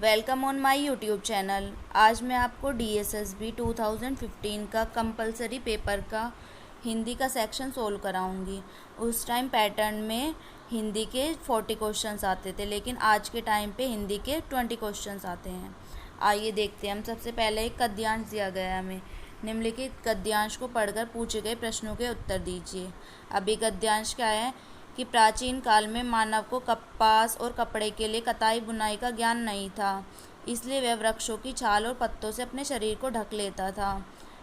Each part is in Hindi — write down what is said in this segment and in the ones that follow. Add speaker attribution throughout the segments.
Speaker 1: Welcome on my YouTube channel. आज मैं आपको DSSB 2015 का कंपलसरी पेपर का हिंदी का सेक्शन सोल्व कराऊंगी। उस टाइम पैटर्न में हिंदी के 40 क्वेश्चंस आते थे, लेकिन आज के टाइम पे हिंदी के 20 क्वेश्चंस आते हैं। आइए देखते हैं। हम सबसे पहले एक गद्यांश दिया गया है हमें। निम्नलिखित गद्यांश को पढ़कर पूछे गए प्रश्नों के उत्तर दीजिए। अभी गद्यांश क्या है कि प्राचीन काल में मानव को कपास और कपड़े के लिए कताई बुनाई का ज्ञान नहीं था, इसलिए वह वृक्षों की छाल और पत्तों से अपने शरीर को ढक लेता था।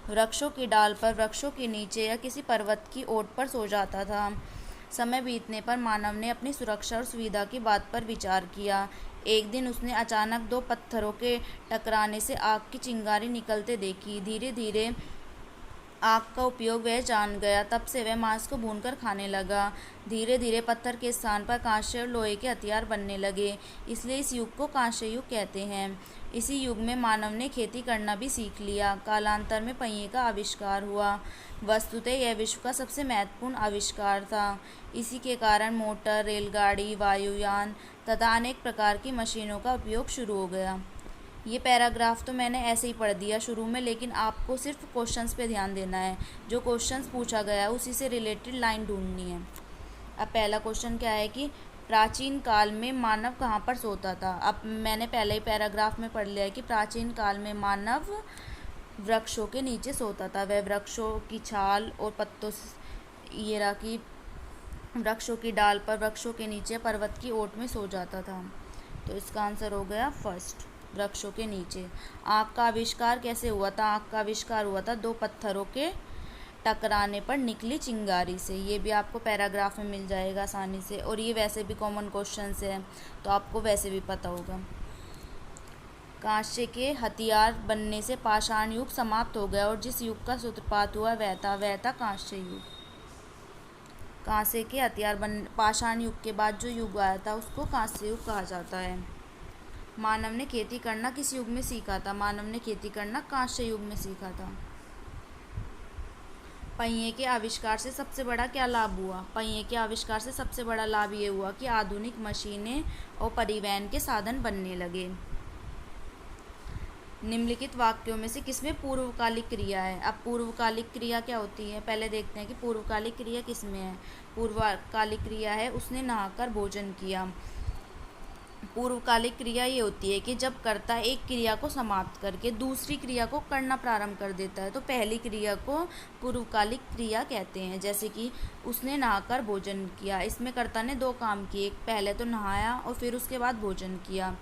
Speaker 1: वृक्षों की डाल पर, वृक्षों के नीचे या किसी पर्वत की ओट पर सो जाता था। समय बीतने पर मानव ने अपनी सुरक्षा और सुविधा की बात पर विचार किया। एक दिन उसने अचानक दो पत्थरों के टकराने से आग की चिंगारी निकलते देखी। धीरे धीरे आग का उपयोग वह जान गया। तब से वह मांस को भूनकर खाने लगा। धीरे धीरे पत्थर के स्थान पर कांस्य और लोहे के हथियार बनने लगे, इसलिए इस युग को कांस्य युग कहते हैं। इसी युग में मानव ने खेती करना भी सीख लिया। कालांतर में पहिए का आविष्कार हुआ। वस्तुतः यह विश्व का सबसे महत्वपूर्ण आविष्कार था। इसी के कारण मोटर, रेलगाड़ी, वायुयान तथा अनेक प्रकार की मशीनों का उपयोग शुरू हो गया। ये पैराग्राफ तो मैंने ऐसे ही पढ़ दिया शुरू में, लेकिन आपको सिर्फ क्वेश्चंस पे ध्यान देना है। जो क्वेश्चंस पूछा गया है उसी से रिलेटेड लाइन ढूंढनी है। अब पहला क्वेश्चन क्या है कि प्राचीन काल में मानव कहाँ पर सोता था। अब मैंने पहले ही पैराग्राफ में पढ़ लिया है कि प्राचीन काल में मानव वृक्षों के नीचे सोता था। वह वृक्षों की छाल और पत्तों ये रहा कि वृक्षों की डाल पर, वृक्षों के नीचे, पर्वत की ओट में सो जाता था। तो इसका आंसर हो गया फर्स्ट, वृक्षों के नीचे। आग का आविष्कार कैसे हुआ था। आग का आविष्कार हुआ था दो पत्थरों के टकराने पर निकली चिंगारी से। ये भी आपको पैराग्राफ में मिल जाएगा आसानी से, और ये वैसे भी कॉमन क्वेश्चन से है तो आपको वैसे भी पता होगा। कांस्य के हथियार बनने से पाषाण युग समाप्त हो गया, और जिस युग का सूत्रपात हुआ वह था कांस्य युग। कांस्य के हथियार पाषाण युग के बाद जो युग आया था उसको कांस्य युग कहा जाता है। मानव ने खेती करना किस युग में सीखा था। मानव ने खेती करना कांस्य युग में सीखा था। पहिए के आविष्कार से सबसे बड़ा क्या लाभ हुआ। पहिए के आविष्कार से सबसे बड़ा लाभ ये हुआ कि आधुनिक मशीनें और परिवहन के साधन बनने लगे। निम्नलिखित वाक्यों में से किसमें पूर्वकालिक क्रिया है। अब पूर्वकालिक क्रिया क्या होती है पहले देखते हैं कि पूर्वकालिक क्रिया किसमें है। पूर्वकालिक क्रिया है उसने नहाकर भोजन किया। पूर्वकालिक क्रिया ये होती है कि जब कर्ता एक क्रिया को समाप्त करके दूसरी क्रिया को करना प्रारंभ कर देता है, तो पहली क्रिया को पूर्वकालिक क्रिया कहते हैं। जैसे कि उसने नहाकर भोजन किया, इसमें कर्ता ने दो काम किए, पहले तो नहाया और फिर उसके बाद भोजन किया,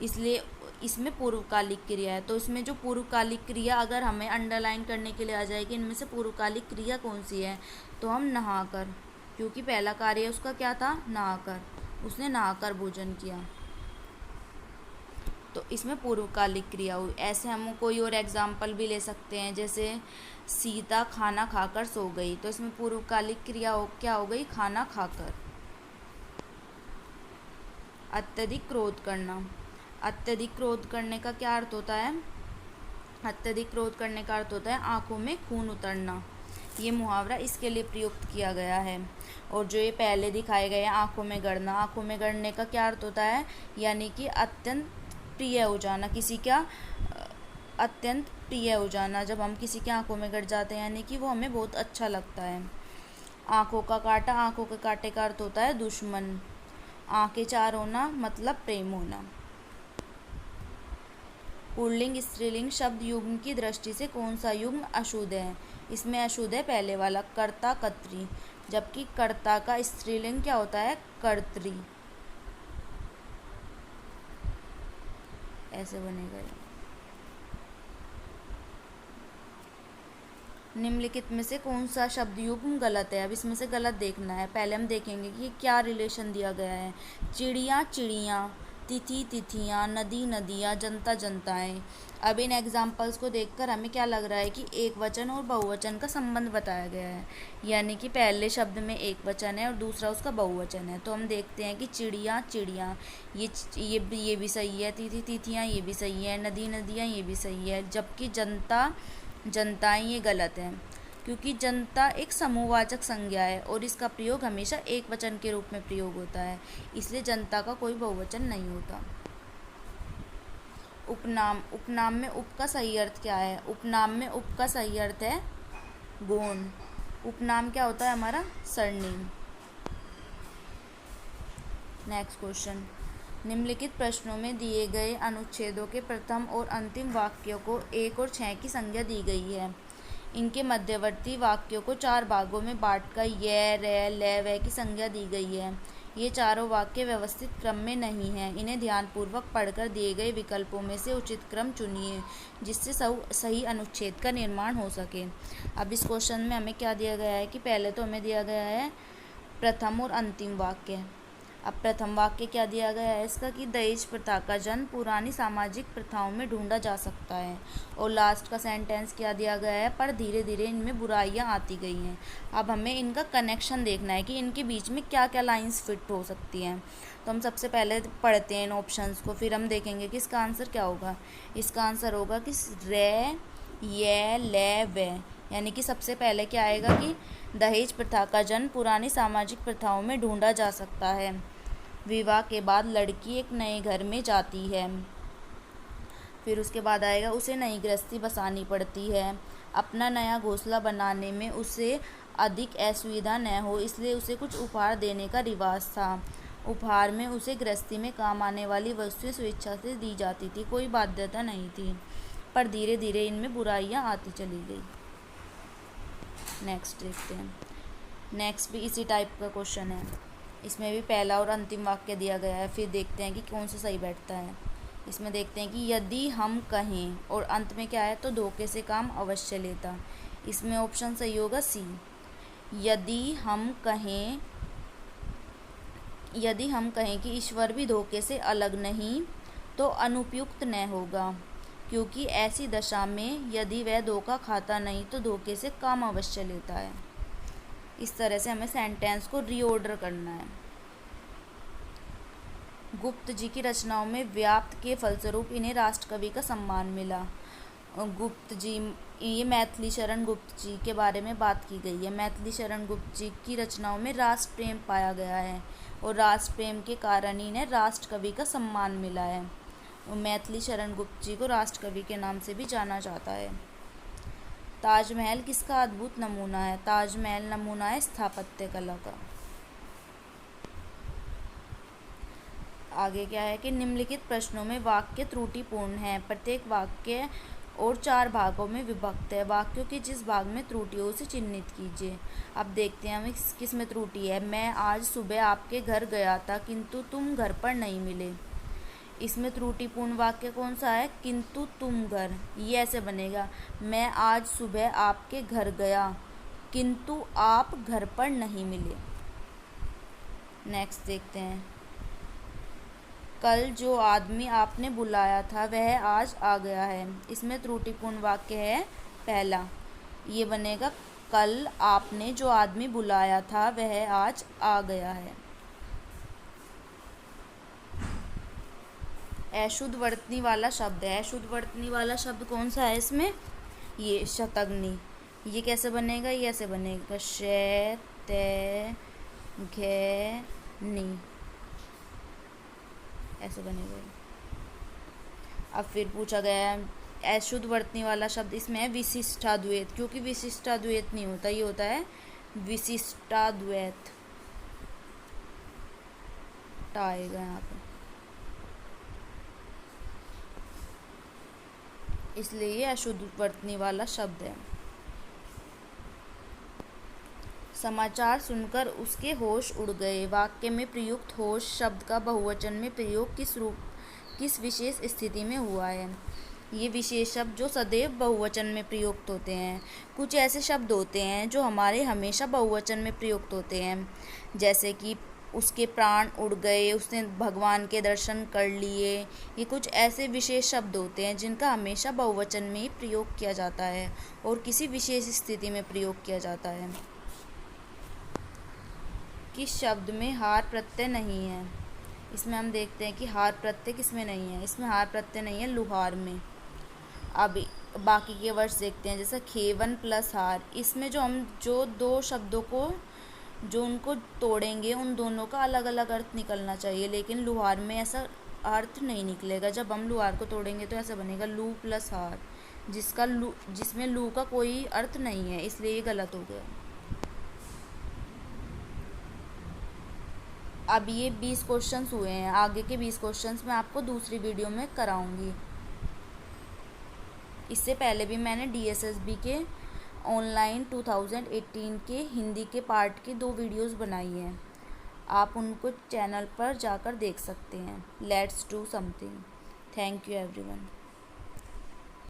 Speaker 1: इसलिए इसमें पूर्वकालिक क्रिया है। तो इसमें जो पूर्वकालिक क्रिया अगर हमें अंडरलाइन करने के लिए आ जाएगी, इनमें से पूर्वकालिक क्रिया कौन सी है, तो हम नहाकर, क्योंकि पहला कार्य उसका क्या था, नहाकर, उसने नहाकर भोजन किया, तो इसमें पूर्वकालिक क्रिया हुई। ऐसे हम कोई और एग्जाम्पल भी ले सकते हैं, जैसे सीता खाना खाकर सो गई, तो इसमें पूर्वकालिक क्रिया क्या हो गई, खाना खाकर। अत्यधिक क्रोध करना। अत्यधिक क्रोध करने का क्या अर्थ होता है। अत्यधिक क्रोध करने का अर्थ होता है आंखों में खून उतरना। ये मुहावरा इसके लिए प्रयुक्त किया गया है। और जो ये पहले दिखाए गए हैं आंखों में गड़ना, आंखों में गड़ने का क्या अर्थ होता है, यानी कि अत्यंत प्रिय हो जाना, किसी का अत्यंत प्रिय हो जाना। जब हम किसी के आंखों में गड़ जाते हैं यानी कि वो हमें बहुत अच्छा लगता है। आंखों का काटा, आंखों के काटे का अर्थ होता है दुश्मन। आंखें चार होना मतलब प्रेम होना। पुल्लिंग स्त्रीलिंग शब्द युग्म की दृष्टि से कौन सा युग्म अशुद्ध है। इसमें अशुद्ध है पहले वाला, कर्ता कर्त्री, जबकि कर्ता का स्त्रीलिंग क्या होता है, कर्त्री। ऐसे बनेगा। निम्नलिखित में से कौन सा शब्द युग्म गलत है। अब इसमें से गलत देखना है। पहले हम देखेंगे कि क्या रिलेशन दिया गया है। चिड़िया चिड़ियाँ, तिथि तिथियाँ, नदी नदियाँ, जनता जनताएँ। अब इन एग्जाम्पल्स को देखकर हमें क्या लग रहा है कि एक वचन और बहुवचन का संबंध बताया गया है, यानी कि पहले शब्द में एक वचन है और दूसरा उसका बहुवचन है। तो हम देखते हैं कि चिड़िया चिड़ियाँ, ये भी सही है। तिथि तिथियाँ ये भी सही है। नदी नदियाँ ये भी सही है। जबकि जनता जनताएँ ये गलत है, क्योंकि जनता एक समूहवाचक संज्ञा है और इसका प्रयोग हमेशा एक वचन के रूप में प्रयोग होता है, इसलिए जनता का कोई बहुवचन नहीं होता। उपनाम, उपनाम में उप का सही अर्थ क्या है? उपनाम में उप का सही अर्थ है गौण। उपनाम क्या होता है हमारा? सरनेम। नेक्स्ट क्वेश्चन, निम्नलिखित प्रश्नों में दिए गए अनुच्छेदों के प्रथम और अंतिम वाक्यों को 1 और 6 की संज्ञा दी गई है। इनके मध्यवर्ती वाक्यों को 4 भागों में बांटकर य, रे, ले, वे की संज्ञा दी गई है। ये चारों वाक्य व्यवस्थित क्रम में नहीं हैं। इन्हें ध्यानपूर्वक पढ़कर दिए गए विकल्पों में से उचित क्रम चुनिए जिससे सही अनुच्छेद का निर्माण हो सके। अब इस क्वेश्चन में हमें क्या दिया गया है कि पहले तो हमें दिया गया है प्रथम और अंतिम वाक्य। अब प्रथम वाक्य क्या दिया गया है इसका कि दहेज प्रथा का जन्म पुरानी सामाजिक प्रथाओं में ढूंढा जा सकता है। और लास्ट का सेंटेंस क्या दिया गया है? पर धीरे धीरे इनमें बुराइयां आती गई हैं। अब हमें इनका कनेक्शन देखना है कि इनके बीच में क्या क्या लाइंस फिट हो सकती हैं। तो हम सबसे पहले पढ़ते हैं इन ऑप्शंस को, फिर हम देखेंगे कि इसका आंसर क्या होगा। इसका आंसर होगा कि रे, ये, ले, वे, यानी कि सबसे पहले क्या आएगा कि दहेज प्रथा का जन्म पुरानी सामाजिक प्रथाओं में ढूंढा जा सकता है। विवाह के बाद लड़की एक नए घर में जाती है। फिर उसके बाद आएगा उसे नई गृहस्थी बसानी पड़ती है। अपना नया घोंसला बनाने में उसे अधिक असुविधा न हो इसलिए उसे कुछ उपहार देने का रिवाज था। उपहार में उसे गृहस्थी में काम आने वाली वस्तुएं स्वेच्छा से दी जाती थी, कोई बाध्यता नहीं थी। पर धीरे धीरे इनमें बुराइयां आती चली गई। नेक्स्ट देखते हैं। नेक्स्ट भी इसी टाइप का क्वेश्चन है। इसमें भी पहला और अंतिम वाक्य दिया गया है। फिर देखते हैं कि कौन सा सही बैठता है। इसमें देखते हैं कि यदि हम कहें, और अंत में क्या है तो धोखे से काम अवश्य लेता। इसमें ऑप्शन सही होगा सी। यदि हम कहें कि ईश्वर भी धोखे से अलग नहीं तो अनुपयुक्त न होगा, क्योंकि ऐसी दशा में यदि वह धोखा खाता नहीं तो धोखे से काम अवश्य लेता है। इस तरह से हमें सेंटेंस को रीऑर्डर करना है। गुप्त जी की रचनाओं में व्याप्त के फलस्वरूप इन्हें राष्ट्रकवि का सम्मान मिला। गुप्त जी, ये मैथिली शरण गुप्त जी के बारे में बात की गई है। मैथिली शरण गुप्त जी की रचनाओं में राष्ट्र प्रेम पाया गया है और राष्ट्र प्रेम के कारण ही इन्हें राष्ट्रकवि का सम्मान मिला है। मैथिली शरण गुप्त जी को राष्ट्रकवि के नाम से भी जाना जाता है। ताजमहल किसका अद्भुत नमूना है? ताजमहल नमूना है स्थापत्य कला का। आगे क्या है कि निम्नलिखित प्रश्नों में वाक्य त्रुटिपूर्ण है। प्रत्येक वाक्य और 4 भागों में विभक्त है। वाक्यों के जिस भाग में त्रुटि हो उसे चिन्हित कीजिए। अब देखते हैं हमें किस में त्रुटि है। मैं आज सुबह आपके घर गया था किंतु तुम घर पर नहीं मिले। इसमें त्रुटिपूर्ण वाक्य कौन सा है? किंतु तुम घर, ये ऐसे बनेगा, मैं आज सुबह आपके घर गया किंतु आप घर पर नहीं मिले। नेक्स्ट देखते हैं। कल जो आदमी आपने बुलाया था वह आज आ गया है। इसमें त्रुटिपूर्ण वाक्य है पहला, ये बनेगा कल आपने जो आदमी बुलाया था वह आज आ गया है। अशुद्ध वर्तनी वाला शब्द है। अशुद्ध वर्तनी वाला शब्द कौन सा है इसमें? ये शतग्नि। ये कैसे बनेगा? ये ऐसे बनेगा शे ते घे नी, ऐसे बनेगा। अब फिर पूछा गया है अशुद्ध वर्तनी वाला शब्द इसमें है विशिष्टाद्वैत, क्योंकि विशिष्टाद्वैत नहीं होता, ये होता है विशिष्टाद्वैत। आएगा यहाँ पे, इसलिए ये अशुद्ध वर्तनी वाला शब्द है। समाचार सुनकर उसके होश उड़ गए। वाक्य में प्रयुक्त होश शब्द का बहुवचन में प्रयोग किस विशेष स्थिति में हुआ है? ये विशेष शब्द जो सदैव बहुवचन में प्रयुक्त होते हैं। कुछ ऐसे शब्द होते हैं जो हमारे हमेशा बहुवचन में प्रयुक्त होते हैं, जैसे कि उसके प्राण उड़ गए, उसने भगवान के दर्शन कर लिए। ये कुछ ऐसे विशेष शब्द होते हैं जिनका हमेशा बहुवचन में ही प्रयोग किया जाता है और किसी विशेष स्थिति में प्रयोग किया जाता है। किस शब्द में हार प्रत्यय नहीं है? इसमें हम देखते हैं कि हार प्रत्यय किसमें नहीं है। इसमें हार प्रत्यय नहीं है लुहार में। अब बाकी के वर्ड्स देखते हैं, जैसे खेवन प्लस हार। इसमें जो 2 शब्दों को जो उनको तोड़ेंगे उन दोनों का अलग अलग अर्थ निकलना चाहिए, लेकिन लुहार में ऐसा अर्थ नहीं निकलेगा। जब हम लू आर को तोड़ेंगे तो ऐसा बनेगा लू प्लस आर, जिसमें लू का कोई अर्थ नहीं है, इसलिए ये गलत हो गया। अब ये 20 क्वेश्चंस हुए हैं, आगे के 20 क्वेश्चंस मैं आपको दूसरी वीडियो में कराऊंगी। इससे पहले भी मैंने DSSB के ऑनलाइन 2018 के हिंदी के पार्ट की 2 वीडियोस बनाई हैं, आप उनको चैनल पर जाकर देख सकते हैं। Let's do something. Thank you everyone.